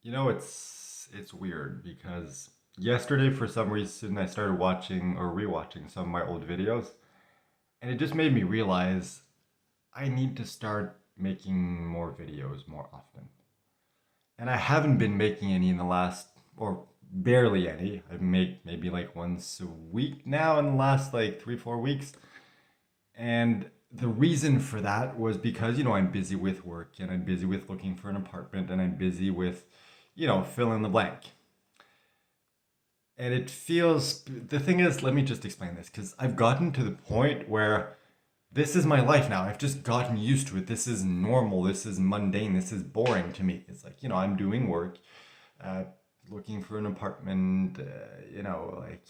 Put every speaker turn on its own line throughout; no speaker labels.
It's weird because yesterday for some reason I started watching or rewatching some of my old videos, and it just made me realize I need to start making more videos more often. And I haven't been making any in the last or barely any. I make maybe like once a week now in the last like 3, 4 weeks. And the reason for that was because, I'm busy with work and I'm busy with looking for an apartment and I'm busy with, fill in the blank. And the thing is, let me just explain this because I've gotten to the point where this is my life now. I've just gotten used to it. This is normal. This is mundane. This is boring to me. It's like, I'm doing work, uh, looking for an apartment, like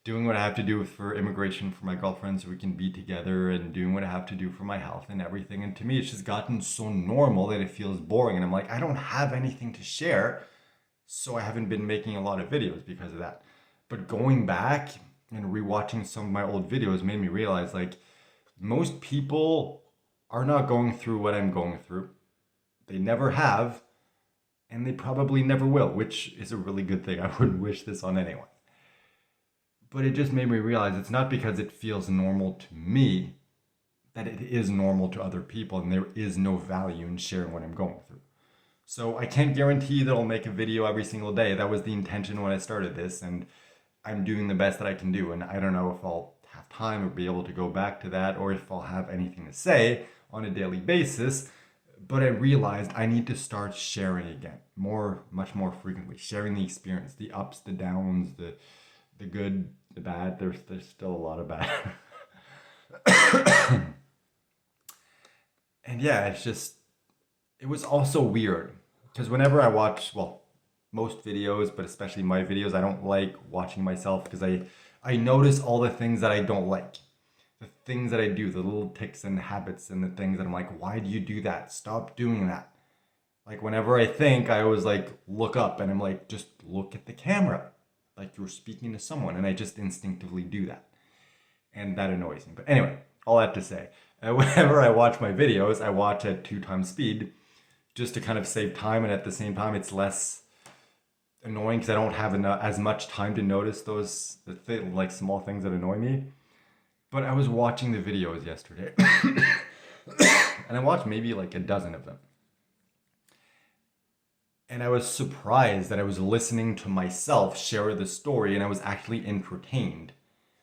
doing what I have to do for immigration for my girlfriend so we can be together and doing what I have to do for my health and everything. And to me, it's just gotten so normal that it feels boring. And I'm like, I don't have anything to share. So I haven't been making a lot of videos because of that. But going back and rewatching some of my old videos made me realize like most people are not going through what I'm going through. They never have, and they probably never will, which is a really good thing. I wouldn't wish this on anyone. But it just made me realize it's not because it feels normal to me that it is normal to other people, and there is no value in sharing what I'm going through. So I can't guarantee that I'll make a video every single day. That was the intention when I started this, and I'm doing the best that I can do. And I don't know if I'll have time or be able to go back to that, or if I'll have anything to say on a daily basis. But I realized I need to start sharing again, much more frequently, sharing the experience, the ups, the downs, the good, the bad. There's still a lot of bad. And yeah, it was also weird because whenever I watch, well, most videos, but especially my videos, I don't like watching myself because I notice all the things that I don't like. The things that I do, the little ticks and habits and the things that I'm like, why do you do that? Stop doing that. Like whenever I think, I always like look up and I'm like, just look at the camera. Like you're speaking to someone, and I just instinctively do that. And that annoys me. But anyway, all that to say, whenever I watch my videos, I watch at 2 times speed just to kind of save time, and at the same time, it's less annoying because I don't have as much time to notice those like small things that annoy me. But I was watching the videos yesterday, and I watched maybe like a dozen of them, and I was surprised that I was listening to myself share the story, and I was actually entertained.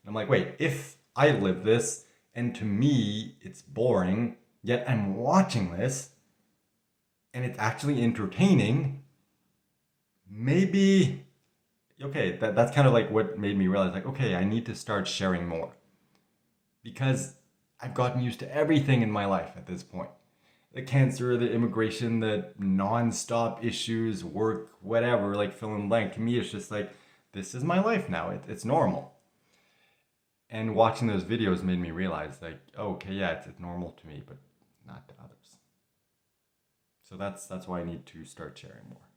And I'm like, wait, if I live this, and to me it's boring, yet I'm watching this, and it's actually entertaining, maybe okay, that's kind of like what made me realize like okay, I need to start sharing more because I've gotten used to everything in my life at this point. The cancer, the immigration, the non-stop issues, work, whatever, like fill in blank. To me, it's just like, this is my life now. It's normal. And watching those videos made me realize, like, oh, okay, yeah, it's normal to me, but not to others. So that's why I need to start sharing more.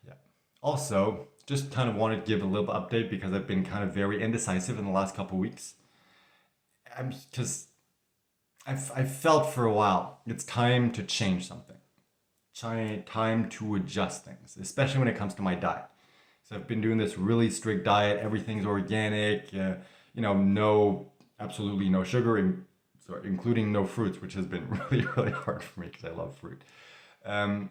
Yeah. Also, just kind of wanted to give a little update because I've been kind of very indecisive in the last couple weeks. Because I've felt for a while it's time to change something. Time to adjust things, especially when it comes to my diet. So I've been doing this really strict diet. Everything's organic. No, absolutely no sugar, including no fruits, which has been really, really hard for me because I love fruit. Um,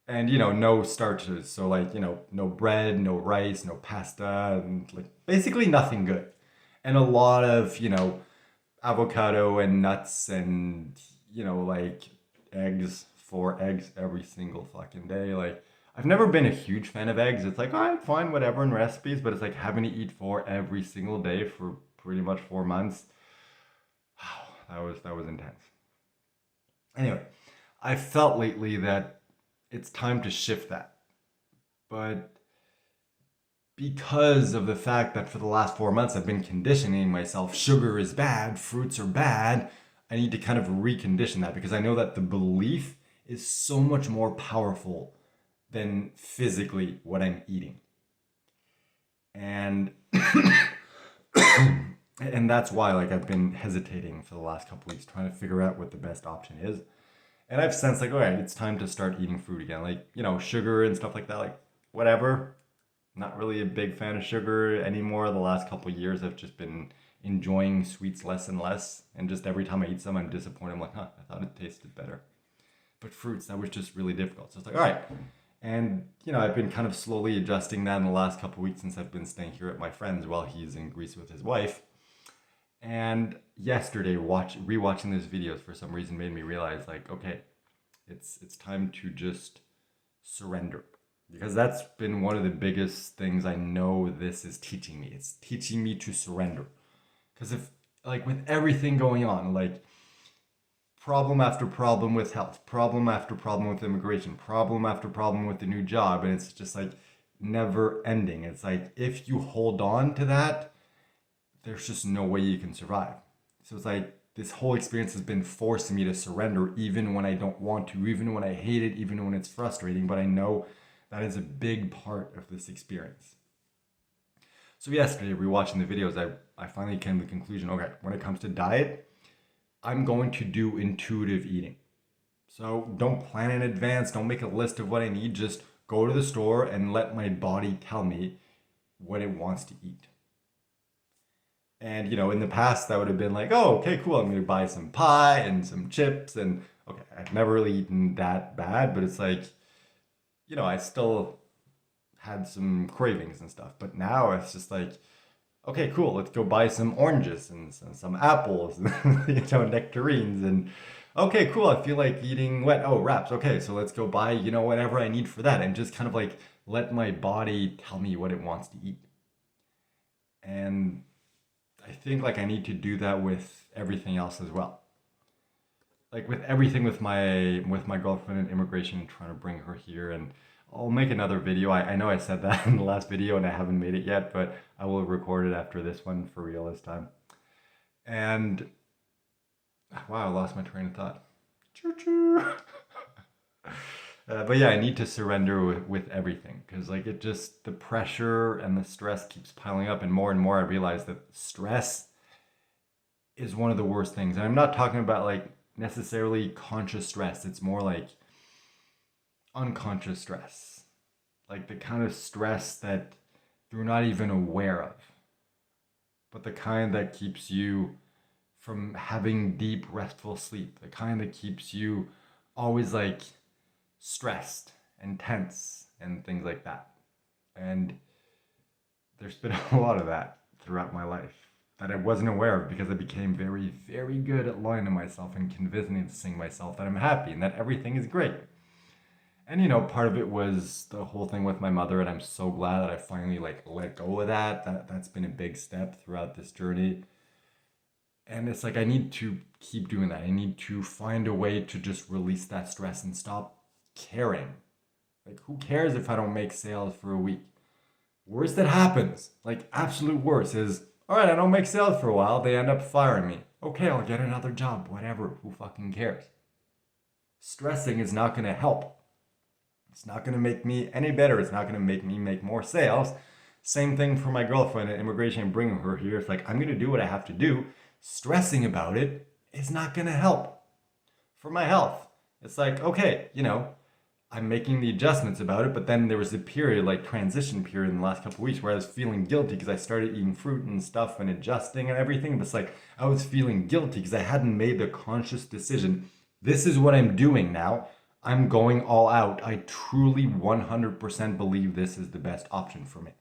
and no starches. So like no bread, no rice, no pasta, and like basically nothing good. And a lot of avocado and nuts and like eggs, 4 eggs every single fucking day. Like I've never been a huge fan of eggs. It's like, oh, I'm fine, whatever in recipes, but it's like having to eat four every single day for pretty much 4 months. Wow, that was intense. Anyway, I felt lately that it's time to shift that. But because of the fact that for the last 4 months I've been conditioning myself, sugar is bad, fruits are bad, I need to kind of recondition that because I know that the belief is so much more powerful than physically what I'm eating. And and that's why like I've been hesitating for the last couple weeks trying to figure out what the best option is. And I've sensed like, all right, it's time to start eating fruit again. Like, sugar and stuff like that, like whatever. Not really a big fan of sugar anymore. The last couple of years I've just been enjoying sweets less and less. And just every time I eat some, I'm disappointed. I'm like, huh, I thought it tasted better. But fruits, that was just really difficult. So it's like, all right. And, I've been kind of slowly adjusting that in the last couple of weeks since I've been staying here at my friend's while he's in Greece with his wife. And yesterday, rewatching those videos for some reason made me realize, like, okay, it's time to just surrender, because that's been one of the biggest things I know this is teaching me. It's teaching me to surrender, because if like with everything going on, like problem after problem with health, problem after problem with immigration, problem after problem with the new job, and it's just like never ending. It's like if you hold on to that, there's just no way you can survive. So it's like this whole experience has been forcing me to surrender even when I don't want to, even when I hate it, even when it's frustrating, but I know that is a big part of this experience. So yesterday, rewatching the videos, I finally came to the conclusion, okay, when it comes to diet, I'm going to do intuitive eating. So don't plan in advance, don't make a list of what I need, just go to the store and let my body tell me what it wants to eat. And in the past, that would have been like, oh, okay, cool. I'm going to buy some pie and some chips. And okay, I've never really eaten that bad, but it's like, I still had some cravings and stuff. But now it's just like, okay, cool. Let's go buy some oranges and some apples and, nectarines. And okay, cool. I feel like eating wraps. Okay, so let's go buy, whatever I need for that. And just kind of like let my body tell me what it wants to eat. And I think like I need to do that with everything else as well. Like with everything with my girlfriend and immigration and trying to bring her here, and I'll make another video. I know I said that in the last video and I haven't made it yet, but I will record it after this one for real this time. And wow, I lost my train of thought. Choo choo. But yeah, I need to surrender with everything, because like it just, the pressure and the stress keeps piling up, and more I realize that stress is one of the worst things. And I'm not talking about like necessarily conscious stress. It's more like unconscious stress. Like the kind of stress that you're not even aware of, but the kind that keeps you from having deep, restful sleep, the kind that keeps you always like stressed and tense and things like that. And there's been a lot of that throughout my life that I wasn't aware of, because I became very, very good at lying to myself and convincing myself that I'm happy and that everything is great. And part of it was the whole thing with my mother, and I'm so glad that I finally like let go of that. That's been a big step throughout this journey. And it's like I need to keep doing that. I need to find a way to just release that stress and stop caring. Like, who cares if I don't make sales for a week? Worst that happens, like absolute worst, is all right, I don't make sales for a while, they end up firing me. Okay, I'll get another job, whatever, who fucking cares? Stressing is not going to help. It's not going to make me any better. It's not going to make me make more sales. Same thing for my girlfriend at immigration and bringing her here. It's like, I'm going to do what I have to do. Stressing about it is not going to help. For my health, it's like, okay, I'm making the adjustments about it, but then there was a period, like transition period in the last couple of weeks, where I was feeling guilty because I started eating fruit and stuff and adjusting and everything. But it's like I was feeling guilty because I hadn't made the conscious decision. This is what I'm doing now. I'm going all out. I truly 100% believe this is the best option for me.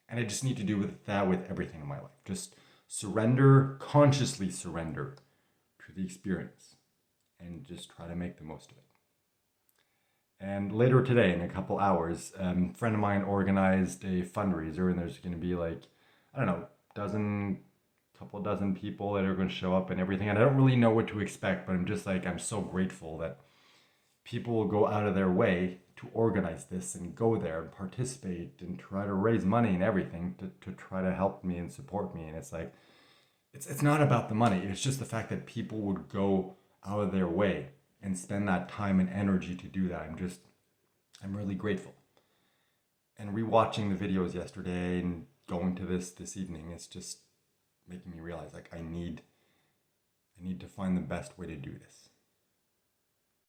And I just need to do with that with everything in my life. Just surrender, consciously surrender to the experience, and just try to make the most of it. And later today, in a couple hours, a friend of mine organized a fundraiser, and there's going to be like, I don't know, couple dozen people that are going to show up and everything. And I don't really know what to expect, but I'm just like, I'm so grateful that people will go out of their way to organize this and go there and participate and try to raise money and everything to try to help me and support me. And it's like, it's not about the money. It's just the fact that people would go out of their way and spend that time and energy to do that. I'm really grateful. And rewatching the videos yesterday and going to this evening, it's just making me realize like I need to find the best way to do this.